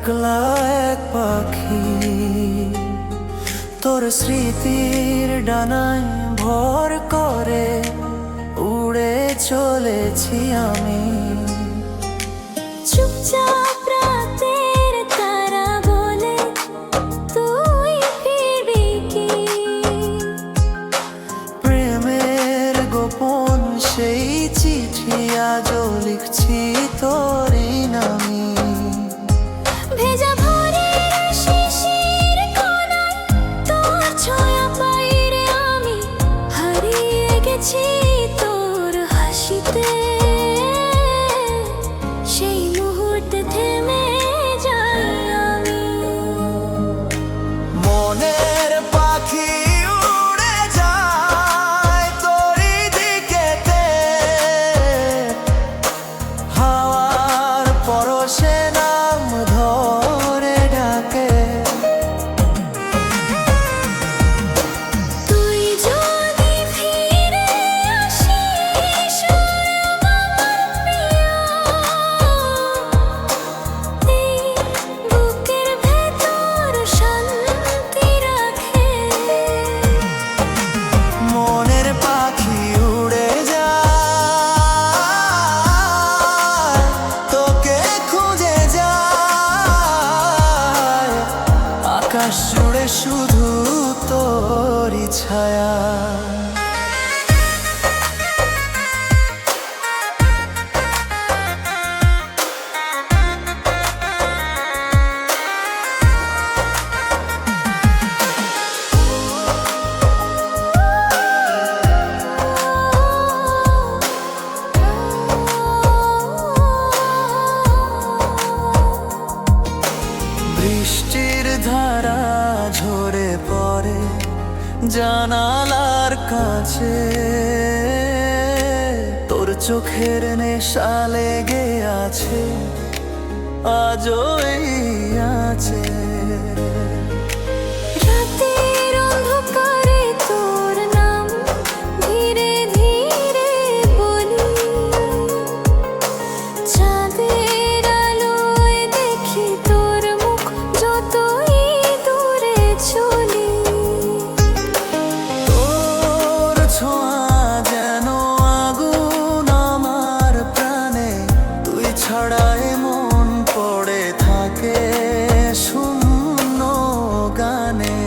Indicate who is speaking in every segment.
Speaker 1: একলা এক পাখি তোর স্মৃতির ডানায় ভর করে উড়ে চলেছি আমি।
Speaker 2: চুপচাপ রাতের তারা বলে তুই ফিরবি কি?
Speaker 1: প্রেমের গোপন সেই চিঠি আজও লিখছি তোরই নামি।
Speaker 2: ভেজা ভোরের শিশির কোণায় তোর ছোঁয়া পাইরে আমি হারিয়ে গেছি তোর হাসিতে। সেই মুহূর্তে থেমে যাই আমি।
Speaker 1: মনের পাখি উড়ে যায় তোরই দিকেতে, হাওয়ার পরশে নাম ধরে ডাকে।
Speaker 2: তুই যদি ফিরে আসিস আমার প্রিয়, এই বুকের ভেতর শান্তি রাখে।
Speaker 1: মনের পাখি উড়ে যায় তোকে খুঁজে যায়, আকাশ জুড়ে শুধু তোরই ছায়া। বৃষ্টির ধারা ঝরে পড়ে জানালার কাছে, তোর চোখের নেশা লেগে আছে আজও এই আছে।
Speaker 2: রাতের অন্ধকারে তোর নাম ধীরে ধীরে বলি, চাঁদের আলোয় দেখি তোর মুখ যতই দূরে চলি।
Speaker 1: তোর ছোঁয়া যেন আগুন আমার প্রাণে, তুই ছড়ায় মন পড়ে থাকে শূন্য গানে।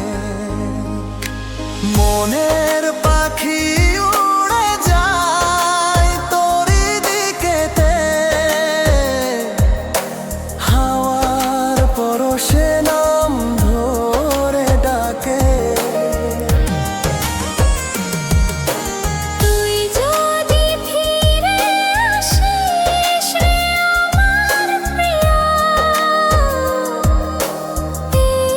Speaker 1: মনের পাখি উড়ে যায় তোরই দিকেতে, হাওয়ার পরশে নাম ধরে ডাকে।
Speaker 2: তুই যদি ফিরে আসিস রে আমার প্রিয়, এই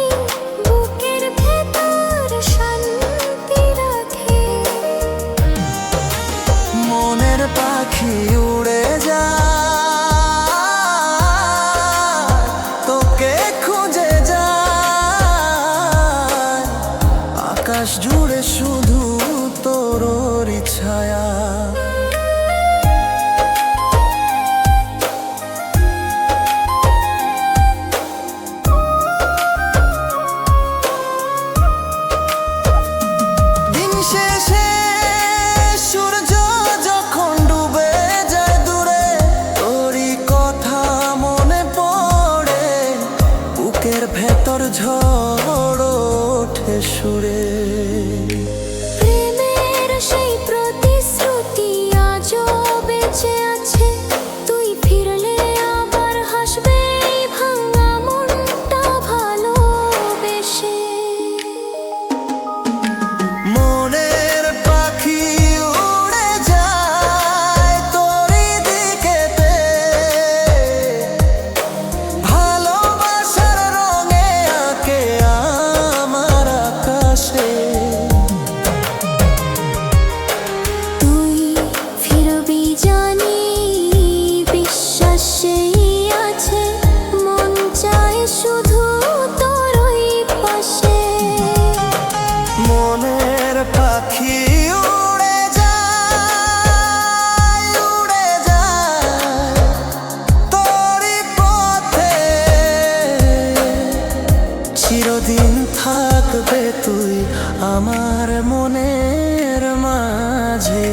Speaker 2: বুকের ভেতর শান্তি রাখে।
Speaker 1: মনের পাখি উড়ে যায় তোকে খুঁজে যায়, আকাশ জুড়ে শুধু তোরই ছায়া। দিন শেষে সূর্য যখন ডুবে যায় দূরে, তোরই কথা মনে পড়ে, বুকের ভেতর ঝড় ওঠে সুরে।
Speaker 2: প্রেমের সেই প্রতিশ্রুতি আজও বেঁচে আছে, তুই ফিরলে আবার হাসবে এই ভাঙা মনটা ভালোবেসে।
Speaker 1: মনের পাখি উড়ে যায় তোরই দিকেতে, ভালোবাসার রঙে আঁকে আমার আকাশে। আসবে তুই আমার মনের মাঝে।